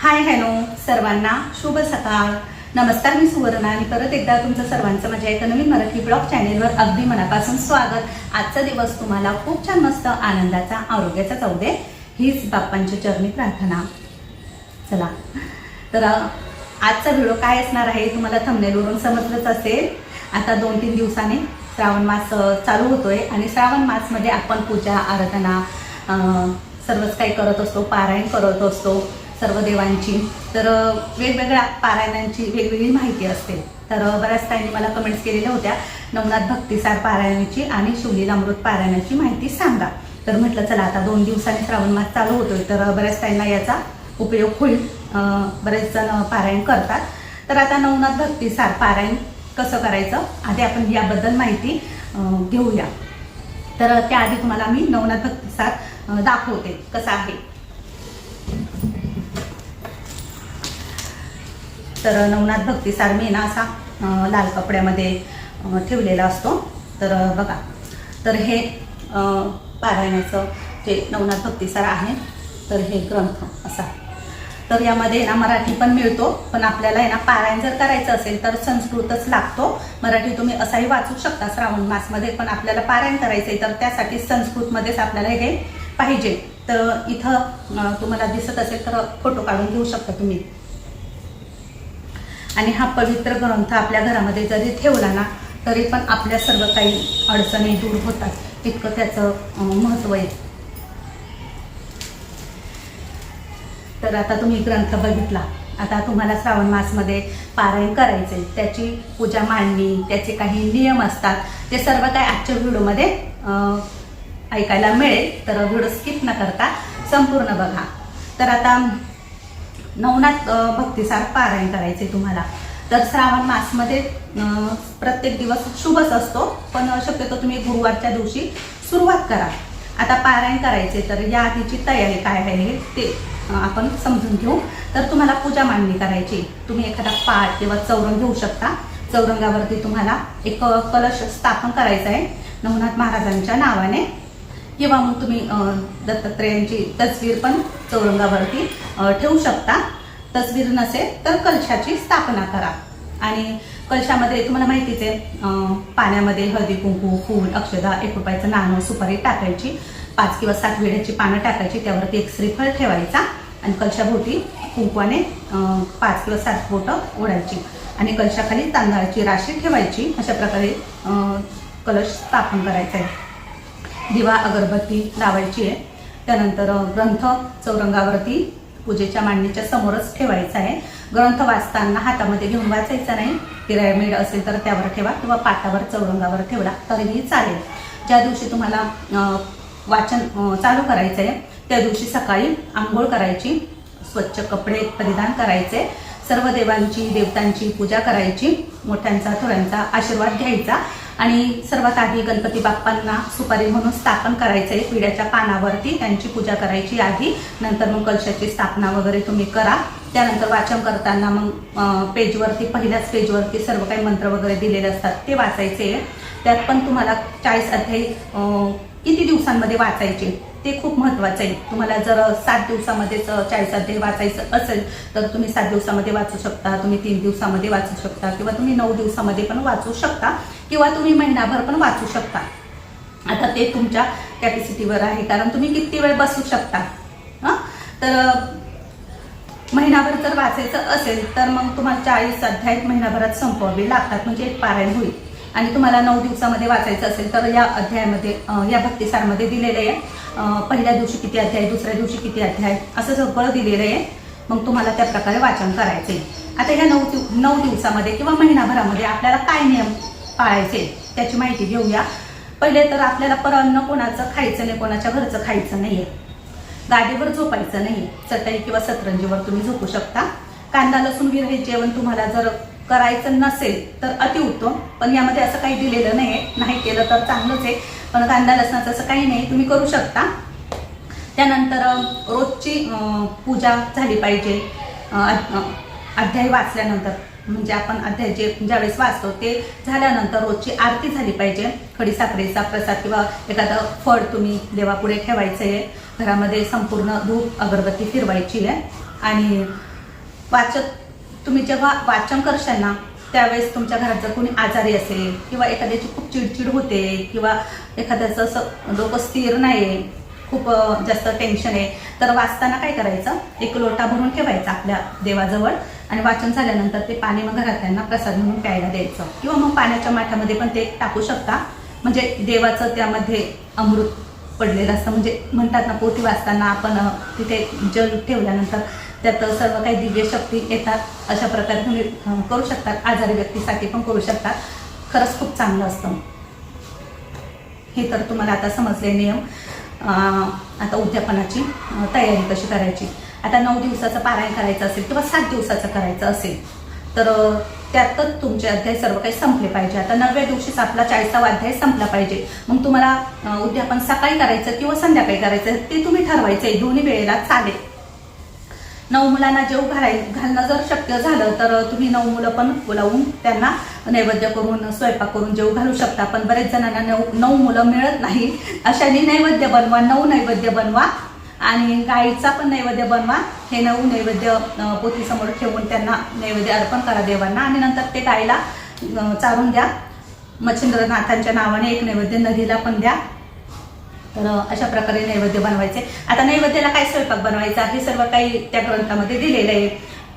Hi hello सर्वांना शुभ सकाळ. नमस्कार, मी सुवर्णा आणि परत एकदा तुमचं सर्वांचं माझ्या एका नवीन मराठी ब्लॉग चॅनेलवर अगदी मनापासून स्वागत. आजचा दिवस तुम्हाला खूप छान मस्त आनंदाचा आरोग्याचा जाऊ दे हीच बाप्पांची चरणी प्रार्थना. चला तर आजचा व्हिडिओ काय असणार आहे तुम्हाला थंबनेलवरून समजलंच असेल. आता 2-3 दिवसांनी श्रावण मास चालू होतोय आणि श्रावण मासमध्ये आपण पूजा आराधना सर्वच काही करत असतो, पारायण करत असतो सर्व देवांची. तर वेगवेगळ्या पारायणांची वेगवेगळी माहिती असते. तर बऱ्याच ताईंनी मला कमेंट्स केलेल्या होत्या नवनाथ भक्तिसार पारायणाची आणि शिवलीला अमृत पारायणाची माहिती सांगा. तर म्हटलं चला आता 2 दिवसांनी श्रावण मास चालू होतोय तर बऱ्याच ताईंना याचा उपयोग होईल. बरेच जण पारायण करतात. तर आता नवनाथ भक्तिसार पारायण कसं करायचं आधी आपण याबद्दल माहिती घेऊया. तर त्याआधी तुम्हाला मी नवनाथ भक्तिसार दाखवते कसा आहे. तर नवनाथ भक्तिसार मी ना असा लाल कपड्यामध्ये ठेवलेला असतो. तर बघा, तर हे पारायणाचं जे नवनाथ भक्तिसार आहे तर हे ग्रंथ असा. तर यामध्ये ना मराठी पण मिळतो, पण आपल्याला आहे ना पारायण जर करायचं असेल तर संस्कृतच लागतो. मराठी तुम्ही असाही वाचू शकता श्रावण मासमध्ये, पण आपल्याला पारायण करायचं आहे तर त्यासाठी संस्कृतमध्येच आपल्याला हे पाहिजे. तर इथं तुम्हाला दिसत असेल तर फोटो काढून घेऊ शकता तुम्ही. आणि हा पवित्र ग्रंथ आपल्या घरामध्ये जरी ठेवला ना तरी पण आपल्या सर्व काही अडचणी दूर होतात, इतकं त्याचं महत्त्व आहे. तर आता तुम्ही ग्रंथ बघितला. आता तुम्हाला श्रावण मासमध्ये पारायण करायचे, त्याची पूजा मांडणी, त्याचे काही नियम असतात, ते सर्व काही आजच्या व्हिडिओमध्ये ऐकायला मिळेल. तर व्हिडिओ स्किप न करता संपूर्ण बघा. तर आता नवनाथ भक्तिसार पारायण करायचे तुम्हाला. तर श्रावण मासमध्ये प्रत्येक दिवस शुभच असतो, पण शक्यतो तुम्ही गुरुवारच्या दिवशी सुरुवात करा. आता पारायण करायचे तर या आधीची तयारी काय आहे ते आपण समजून घेऊ. तर तुम्हाला पूजा मांडणी करायची. तुम्ही एखादा पाट किंवा चौरंग घेऊ शकता. चौरंगावरती तुम्हाला एक कलश स्थापन करायचा आहे नवनाथ महाराजांच्या नावाने, किंवा मग तुम्ही दत्तात्रेयांची तस्वीर पण चौरंगावरती ठेवू शकता. तस्वीर नसेल तर कलशाची स्थापना करा. आणि कलशामध्ये तुम्हाला माहितीच आहे पाण्यामध्ये हळदी कुंकू, फूल, अक्षदा, 1 रुपयाचं नाणं, सुपारी टाकायची, 5 किंवा 7 विड्याची पानं टाकायची, त्यावरती एक श्रीफळ ठेवायचा आणि कलशाभोवती कुंकवाने 5 किंवा 7 बोटं ओढायची आणि कलशाखाली तांदळाची राशी ठेवायची. अशा प्रकारे कलश स्थापन करायचा आहे. दिवा अगरबत्ती लावायची आहे. त्यानंतर ग्रंथ चौरंगावरती पूजेच्या मांडणीच्या समोरच ठेवायचा आहे. ग्रंथ वाचताना हातामध्ये घेऊन वाचायचा नाही. पिरॅमिड असेल तर त्यावर ठेवा किंवा पाटावर चौरंगावर ठेवला तरीही चालेल. ज्या दिवशी तुम्हाला वाचन चालू करायचं आहे त्या दिवशी सकाळी आंघोळ करायची, स्वच्छ कपडे परिधान करायचे, सर्व देवांची देवतांची पूजा करायची, मोठ्यांचा थोड्यांचा आशीर्वाद घ्यायचा आणि सर्वात आधी गणपती बाप्पांना सुपारी म्हणून स्थापन करायचं आहे विड्याच्या पानावरती. त्यांची पूजा करायची आधी, नंतर मग कलशाची स्थापना वगैरे तुम्ही करा. त्यानंतर वाचन करताना मग पेजवरती, पहिल्याच पेजवरती सर्व काही मंत्र वगैरे दिलेले असतात ते वाचायचे. त्यात पण तुम्हाला 40 अध्याय किती दिवसांमध्ये वाचायचे ते खूप महत्त्वाचं आहे. तुम्हाला जर 7 दिवसामध्येच 40 अध्याय वाचायचं असेल तर तुम्ही 7 दिवसामध्ये वाचू शकता, तुम्ही 3 दिवसामध्ये वाचू शकता, किंवा तुम्ही 9 दिवसामध्ये पण वाचू शकता, किंवा तुम्ही महिनाभर पण वाचू शकता. आता ते तुमच्या कॅपॅसिटीवर आहे, कारण तुम्ही किती वेळ बसू शकता. तर महिनाभर जर वाचायचं असेल तर मग तुम्हाला 40 अध्याय महिनाभरात संपवावे लागतात, म्हणजे एक पारायण होईल. आणि तुम्हाला 9 दिवसामध्ये वाचायचं असेल तर या अध्यायामध्ये, या भक्तिसारमध्ये दिलेलं आहे पहिल्या दिवशी किती अध्याय, दुसऱ्या दिवशी किती अध्याय, असं सगळं दिलेलं आहे. मग तुम्हाला त्या प्रकारे वाचन करायचे. आता ह्या 9 दिवसामध्ये किंवा महिनाभरामध्ये आपल्याला काय नियम पाळायचे त्याची माहिती घेऊया. पहिले तर आपल्याला परान्न कोणाचं खायचं नाही, कोणाच्या घरचं खायचं नाहीये. गादीवर झोपायचं नाही, चटई किंवा सतरंजीवर तुम्ही झोपू शकता. कांदा लसूण विरहित जेवण तुम्हाला जर करायचं नसेल तर अतिउत्तम, पण यामध्ये असं काही दिलेलं नाही आहे. नाही केलं तर चांगलंच आहे, पण कांदा लसणाचं असं काही नाही, तुम्ही करू शकता. त्यानंतर रोजची पूजा झाली पाहिजे. अध्याय वाचल्यानंतर, म्हणजे आपण अध्याय ज्यावेळेस वाचतो ते झाल्यानंतर रोजची आरती झाली पाहिजे. खडीसाखरेचा प्रसाद किंवा एखादं फळ तुम्ही देवापुढे ठेवायचं आहे. घरामध्ये संपूर्ण धूप अगरबत्ती फिरवायची आहे आणि वाचक तुम्ही जेव्हा वाचन करशाल ना त्यावेळेस तुमच्या घरात जर कोणी आजारी असेल किंवा एखाद्याची खूप चिडचिड होते किंवा एखाद्याचं असं डोकं स्थिर नाही, खूप जास्त टेन्शन आहे, तर वाचताना काय करायचं, एक लोटा भरून ठेवायचा आपल्या देवाजवळ आणि वाचन झाल्यानंतर ते पाणी मग घरातल्यांना प्रसाद म्हणून प्यायला द्यायचं किंवा मग पाण्याच्या माठामध्ये पण ते टाकू शकता. म्हणजे देवाचं त्यामध्ये अमृत पडलेलं असतं. म्हणजे म्हणतात ना पोथी वाचताना आपण तिथे जल ठेवल्यानंतर त्यात सर्व काही दिव्य शक्ती येतात. अशा प्रकारे तुम्ही करू शकतात. आजारी व्यक्तीसाठी पण करू शकतात. खरंच खूप चांगलं असतं हे. तर तुम्हाला आता समजले नियम. आता उद्यापनाची तयारी कशी करायची. आता 9 दिवसाचं पारायण करायचं असेल किंवा 7 दिवसाचं करायचं असेल तर त्यातच तुमचे अध्याय सर्व काही संपले पाहिजे. आता 9व्या दिवशीच आपला 40वा अध्याय संपला पाहिजे. मग तुम्हाला उद्यापन सकाळी करायचं किंवा संध्याकाळी करायचं ते तुम्ही ठरवायचं. दोन्ही वेळेला चालेल. 9 मुलांना जेव घालणं जर शक्य झालं तर तुम्ही 9 मुलं पण बोलावून त्यांना नैवेद्य करून स्वयंपाक करून जेव घालू शकता. पण बरेच जणांना 9 मुलं मिळत नाही. अशाने नैवेद्य बनवा, 9 नैवेद्य बनवा आणि गाईचा पण नैवेद्य बनवा. हे 9 नैवेद्य पोथीसमोर ठेवून त्यांना नैवेद्य अर्पण करा देवांना आणि नंतर ते गाईला चारून द्या. मच्छिंद्रनाथांच्या नावाने एक नैवेद्य नदीला पण द्या. तर अशा प्रकारे नैवेद्य बनवायचे. आता नैवेद्याला काय स्वयंपाक बनवायचा हे सर्व काही त्या ग्रंथामध्ये दिलेलं आहे.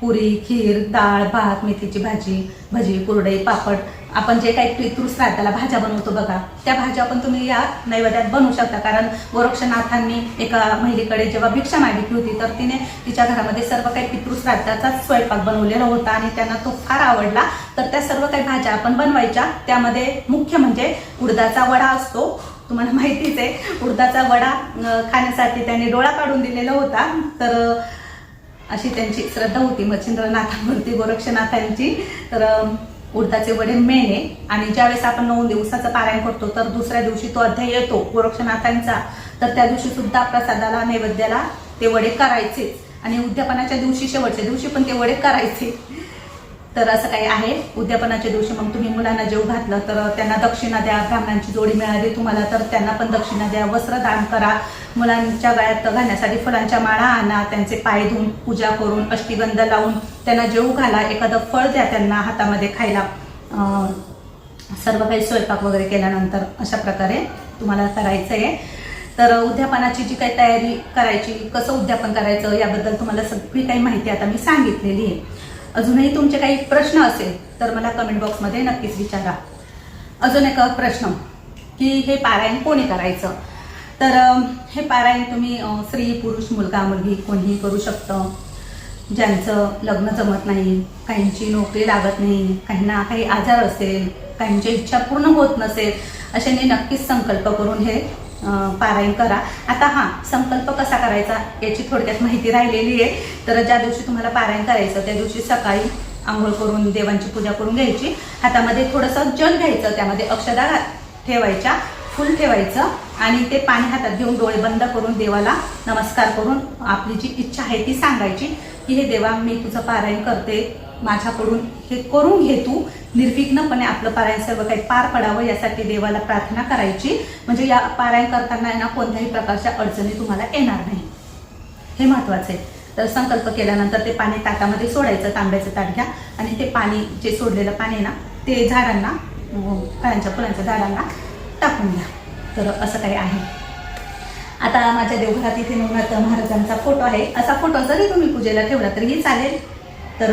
पुरी, खीर, डाळ, भात, मेथीची भाजी, भजी, कुरडई, पापड. आपण जे काही पितृश्राद्धाला भाज्या बनवतो बघा, त्या भाज्या पण तुम्ही या नैवेद्यात बनवू शकता. कारण गोरक्षनाथांनी एका महिलेकडे जेव्हा भिक्षा मागितली होती तर तिने तिच्या घरामध्ये सर्व काही पितृश्राद्धाचाच स्वयंपाक बनवलेला होता आणि त्यांना तो फार आवडला. तर त्या सर्व काही भाज्या आपण बनवायच्या. त्यामध्ये मुख्य म्हणजे उडदाचा वडा असतो. तुम्हाला माहितीच आहे, उडदाचा वडा खाण्यासाठी त्यांनी डोळा काढून दिलेला होता. तर अशी त्यांची श्रद्धा होती मच्छिंद्रनाथांवरती, गोरक्षनाथांची. तर उडदाचे वडे मेन आहे. आणि ज्यावेळेस आपण 9 दिवसाचं पारायण करतो तर दुसऱ्या दिवशी तो अध्याय येतो गोरक्षनाथांचा. तर त्या दिवशी सुद्धा प्रसादाला नैवेद्याला ते वडे करायचे आणि उद्यापनाच्या दिवशी शेवटच्या दिवशी पण ते वडे करायचे. तर असं काही आहे. उद्यापनाच्या दिवशी मग तुम्ही मुलांना जेव घातलं तर त्यांना दक्षिणा द्या. ब्राह्मणांची जोडी मिळाली तुम्हाला तर त्यांना पण दक्षिणा द्या. वस्त्र दान करा. मुलांच्या गळ्यात घालण्यासाठी फुलांच्या माळा आणा. त्यांचे पाय धुवून पूजा करून अष्टीगंध लावून त्यांना जेवू घाला. एखादं फळ द्या त्यांना हातामध्ये खायला. सर्व काही स्वयंपाक वगैरे केल्यानंतर अशा प्रकारे तुम्हाला करायचं आहे. तर उद्यापनाची जी काही तयारी करायची, कसं उद्यापन करायचं याबद्दल तुम्हाला सगळी काही माहिती आता मी सांगितलेली आहे. अजूनही तुमचे काही प्रश्न असेल तर मला कमेंट बॉक्समध्ये नक्कीच विचारा. अजून एक प्रश्न की हे पारायण कोणी करायचं. तर हे पारायण तुम्ही स्त्री पुरुष मुलगा मुलगी कोणीही करू शकतं. ज्यांचं लग्न जमत नाही, काहींची नोकरी लागत नाही, काहींना काही आजार असेल, काहींची इच्छा पूर्ण होत नसेल, अशाने नक्कीच संकल्प करून हे पारायण करा. आता संकल्प कसा करायचा याची थोडक्यात माहिती राहिलेली आहे. तर ज्या दिवशी तुम्हाला पारायण करायचं त्या दिवशी सकाळी आंघोळ करून देवांची पूजा करून घ्यायची. हातामध्ये थोडंसं जल घ्यायचं, त्यामध्ये अक्षदा ठेवायच्या, फुल ठेवायचं आणि ते पाणी हातात घेऊन डोळे बंद करून देवाला नमस्कार करून आपली जी इच्छा आहे ती सांगायची की हे देवा मी तुझं पारायण करते, माझ्याकडून हे करून घे तू. निर्विघ्नपणे आपलं पारायण सर्व काही पार पडावं यासाठी देवाला प्रार्थना करायची. म्हणजे या पारायण करताना ना कोणत्याही प्रकारच्या अडचणी तुम्हाला येणार नाही. हे महत्वाचं आहे. तर संकल्प केल्यानंतर ते पाणी ताटामध्ये सोडायचं. तांब्याचं ताट घ्या आणि ते पाणी जे सोडलेलं पाणी ना ते झाडांना, फळांच्या फुलांच्या झाडांना टाकून द्या. तर असं काही आहे. आता माझ्या देवघरात इथे नवनाथ महाराजांचा फोटो आहे. असा फोटो जरी तुम्ही पूजेला ठेवला तरीही चालेल. तर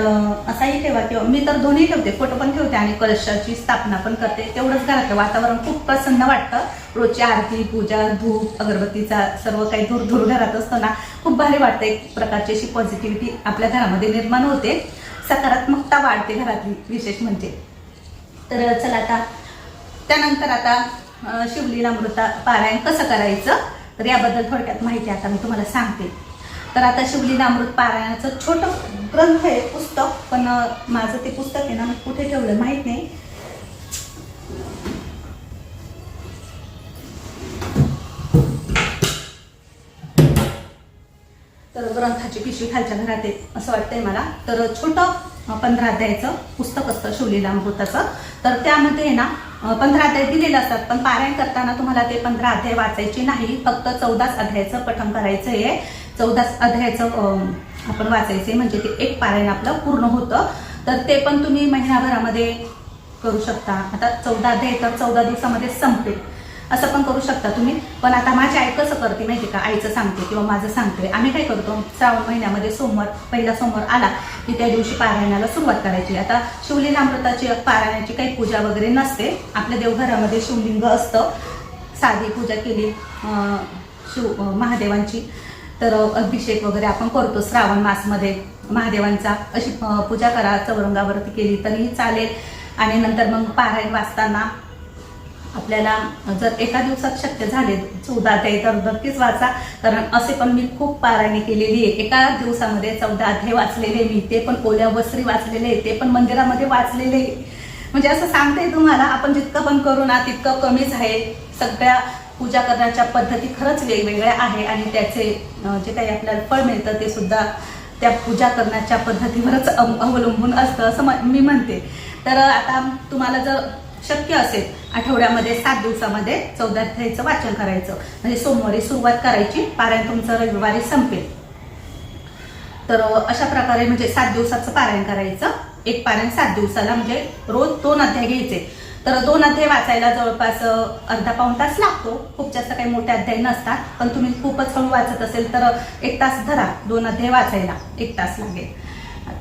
असाही ठेवा किंवा मी तर दोन्ही ठेवते, फोटो पण ठेवते आणि कलशाची स्थापना पण करते. तेवढंच घरातलं वातावरण खूप प्रसन्न वाटतं. रोजची आरती, पूजा, धूप, अगरबत्तीचा सर्व काही धूर धूर घरात असतो ना, खूप भारी वाटते. एक प्रकारची अशी पॉझिटिव्हिटी आपल्या घरामध्ये निर्माण होते, सकारात्मकता वाढते घरातली विशेष म्हणजे. तर चला आता त्यानंतर आता शिवलीलामृत पारायण कसं करायचं तर याबद्दल थोडक्यात माहिती आता मी तुम्हाला सांगते. तर आता शिवलीलामृत पारायणाचं छोटं ग्रंथ आहे, पुस्तक. पण माझं ते पुस्तक आहे ना मी कुठे ठेवलं माहित नाही. तर ग्रंथाची पिशवी खालच्या घरात आहे असं वाटतंय मला. तर छोटं 15 अध्यायाचं पुस्तक असतं शिवलीलामृताचं. तर त्यामध्ये ना 15 अध्याय दिलेले असतात. पण पारायण करताना तुम्हाला ते 15 अध्याय वाचायचे नाही, फक्त 14 अध्यायाचं पठण करायचं आहे. 14 अध्यायाचं आपण वाचायचे, म्हणजे ते एक पारायण आपलं पूर्ण होतं. तर ते पण तुम्ही महिनाभरामध्ये करू शकता. आता 14 अध्याय तर 14 दिवसामध्ये संपते, असं पण करू शकता तुम्ही. पण आता माझी आई कसं करते माहिती का, आईचं सांगते किंवा माझं सांगते. आम्ही काय करतो, श्रावण महिन्यामध्ये सोमवार, पहिला सोमवार आला की त्या दिवशी पारायणाला सुरुवात करायची. आता शिवलीलामृताची पारायणाची काही पूजा वगैरे नसते. आपल्या देवघरामध्ये शिवलिंग असतं, साधी पूजा केली महादेवांची, तर अभिषेक वगैरे आपण करतो श्रावण मासमध्ये महादेवांचा. अशी पूजा करा, चौरंगावरती केली तरीही चालेल. आणि नंतर मग पारायण वाचताना आपल्याला जर एका दिवसात शक्य झाले 14 अध्याय तर नक्कीच वाचा. कारण असे पण मी खूप पारायणे केलेली आहे, एका दिवसामध्ये 14 अध्याय वाचलेले मी, ते पण ओल्या वस्त्री वाचलेले, ते पण मंदिरामध्ये वाचलेले. म्हणजे असं सांगते तुम्हाला, आपण जितकं पण करू ना तितकं कमीच आहे. सगळ्या पूजा करण्याच्या पद्धती खरंच वेगवेगळ्या आहे आणि त्याचे जे काही आपल्याला फळ मिळतं ते सुद्धा त्या पूजा करण्याच्या पद्धतीवरच अवलंबून असतं असं मी म्हणते. तर आता तुम्हाला जर शक्य असेल आठवड्यामध्ये 7 दिवसामध्ये 14 अध्यायचं वाचन करायचं, म्हणजे सोमवारी सुरुवात करायची, पारायण तुमचं रविवारी संपेल. तर अशा प्रकारे म्हणजे 7 दिवसाचं पारायण करायचं. एक पारायण 7 दिवसाला, म्हणजे रोज 2 अध्याय घ्यायचे. तर 2 अध्याय वाचायला जवळपास अर्धा पाऊण तास लागतो. खूप जास्त काही मोठे अध्याय नसतात, पण तुम्ही खूपच हळू वाचत असेल तर 1 तास धरा, 2 अध्याय वाचायला 1 तास लागेल.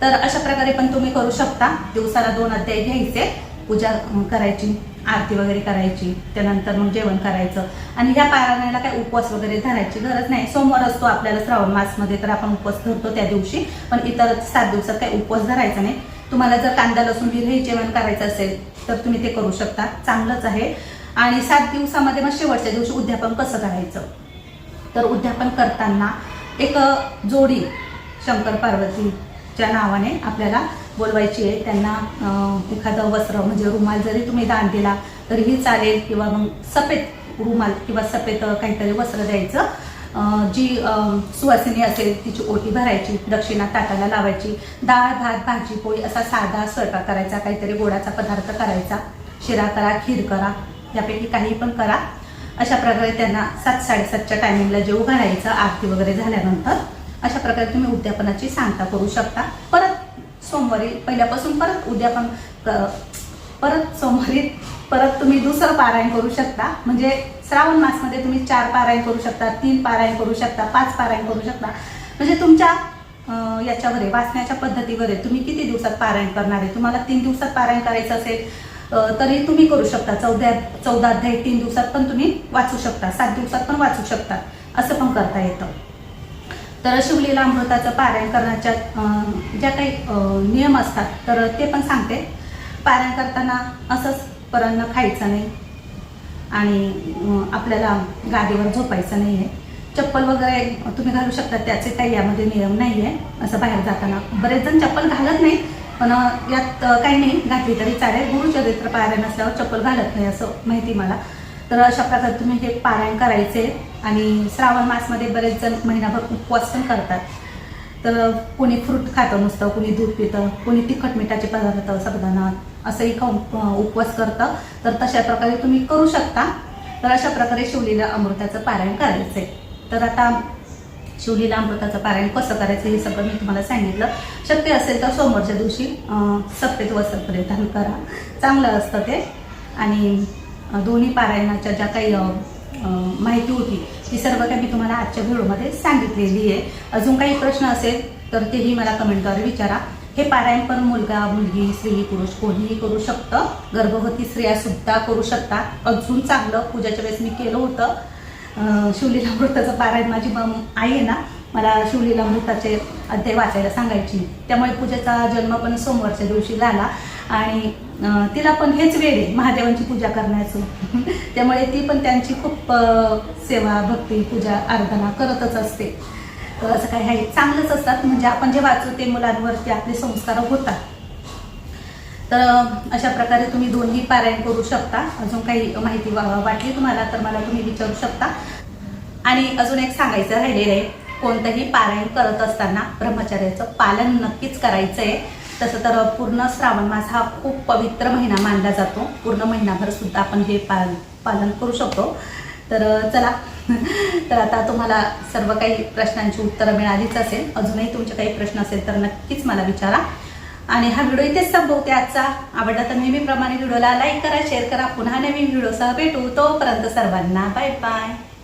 तर अशा प्रकारे पण तुम्ही करू शकता. दिवसाला 2 अध्याय घ्यायचे, पूजा करायची, आरती वगैरे करायची, त्यानंतर मग जेवण करायचं. आणि ह्या पारायणाला काही उपवास वगैरे धरायची गरज नाही. सोमवार असतो आपल्याला श्रावण मासमध्ये, तर आपण उपवास धरतो त्या दिवशी, पण इतर 7 दिवसात काही उपवास धरायचा नाही. तुम्हाला जर कांदा लसूण विरहित जेवण करायचं असेल तर तुम्ही ते करू शकता, चांगलंच आहे. आणि 7 दिवसामध्ये मग शेवटच्या दिवशी उद्यापन कसं करायचं, तर उद्यापन करताना एक जोडी शंकर पार्वतीच्या नावाने आपल्याला बोलवायची आहे. त्यांना एखादं वस्त्र म्हणजे रुमाल जरी तुम्ही दान दिला तरीही चालेल, किंवा मग सफेद रुमाल किंवा सफेद काहीतरी वस्त्र द्यायचं. जी सुवासिनी असेल तिची ओटी भरायची, दक्षिणा ताटाला लावायची. डाळ भात भाजी पोळी असा साधा स्वयंपाक करायचा, काहीतरी गोडाचा पदार्थ करायचा, शिरा करा, खीर करा, यापैकी काही पण करा. अशा प्रकारे त्यांना 7-7:30च्या टायमिंगला जेवू घालायचं आरती वगैरे झाल्यानंतर. अशा प्रकारे तुम्ही उद्यापनाची सांगता करू शकता. परत सोमवारी पहिल्यापासून परत उद्यापन परत सोमवारी परत तुम्ही दुसरं पारायण करू शकता. म्हणजे श्रावण मासमध्ये तुम्ही 4 पारायण करू शकता, 3 पारायण करू शकता, 5 पारायण करू शकता. म्हणजे तुमच्या याच्यावर आहे, वाचण्याच्या पद्धतीवर आहे, तुम्ही किती दिवसात पारायण करणार आहे. तुम्हाला 3 दिवसात पारायण करायचं असेल तरी तुम्ही करू शकता. 14 अध्याय 3 दिवसात पण तुम्ही वाचू शकता, 7 दिवसात पण वाचू शकता, असं पण करता येतं. तर शिवलीला अमृताचं पारायण करण्याच्या ज्या काही नियम असतात तर ते पण सांगते. पारायण करताना असंच परान्न खायचं नाही आणि आपल्याला गादीवर झोपायचं नाही आहे. चप्पल वगैरे तुम्ही घालू शकता, त्याचे काही यामध्ये नियम नाही आहे. असं बाहेर जाताना बरेच जण चप्पल घालत नाही, पण यात काही नाही, घातली तरी चालेल. गुरुचरित्र पारायण असल्यावर चप्पल घालत नाही असं माहिती मला. तर अशा प्रकारे तुम्ही हे पारायण करायचे. आणि श्रावण मासमध्ये बरेच जण महिनाभर उपवास पण करतात. तर कोणी फ्रूट खातं नुसतं, कोणी दूध पितं, कोणी तिखट मिठाचे पदार्थ साबुदाणा असंही खाऊन उपवास करतं. तर तशा प्रकारे तुम्ही करू शकता. तर अशा प्रकारे शिवलीला अमृताचं पारायण करायचं आहे. तर आता शिवलीला अमृताचं पारायण कसं करायचं हे सगळं मी तुम्हाला सांगितलं. शक्य असेल तर सोमवारच्या दिवशी सफेद वस्त्र परिधान करा, चांगलं असतं ते. आणि दोन्ही पारायणाच्या ज्या काही माहिती होती ती सर्व काही मी तुम्हाला आजच्या व्हिडिओमध्ये सांगितलेली आहे. अजून काही प्रश्न असेल तर तेही मला कमेंटद्वारे विचारा. हे पारायण पण मुलगा मुलगी स्त्री पुरुष कोणीही करू शकतं, गर्भवती स्त्रिया सुद्धा करू शकतात. अजून चांगलं, पूजाच्या वेळेस मी केलं होतं शिवलीला अमृताचं पारायण. माझी आई आहे ना, मला शिवलीला अमृताचे अध्याय वाचायला सांगायची, त्यामुळे पूजेचा जन्म पण सोमवारच्या दिवशी झाला. आणि तिला पण हेच वेळ आहे महादेवांची पूजा करण्याचं, त्यामुळे ती पण त्यांची खूप सेवा भक्ती पूजा आराधना करतच असते. तर असं काही आहे, चांगलंच असतात. म्हणजे आपण जे वाचू ते मुलांवरती आपले संस्कार होतात. तर अशा प्रकारे तुम्ही दोन्ही पारायण करू शकता. अजून काही माहिती वाटली तुम्हाला तर मला तुम्ही विचारू शकता. आणि अजून एक सांगायचं राहिलेलं आहे, कोणतंही पारायण करत असताना ब्रह्मचर्याचं पालन नक्कीच करायचं आहे. तसं तर पूर्ण श्रावण मास हा खूप पवित्र महिना मानला जातो. पूर्ण महिनाभर सुद्धा आपण हे पालन करू शकतो. तर चला तर आता तुम्हाला सर्व काही प्रश्नांची उत्तरं मिळालीच असेल. अजूनही तुमचे काही प्रश्न असेल तर नक्कीच मला विचारा. आणि हा व्हिडिओ इथेच संपवते आजचा. आवडला तर नेहमीप्रमाणे व्हिडिओला लाईक करा, शेअर करा. पुन्हा नवीन व्हिडिओसह भेटू. तोपर्यंत सर्वांना बाय बाय.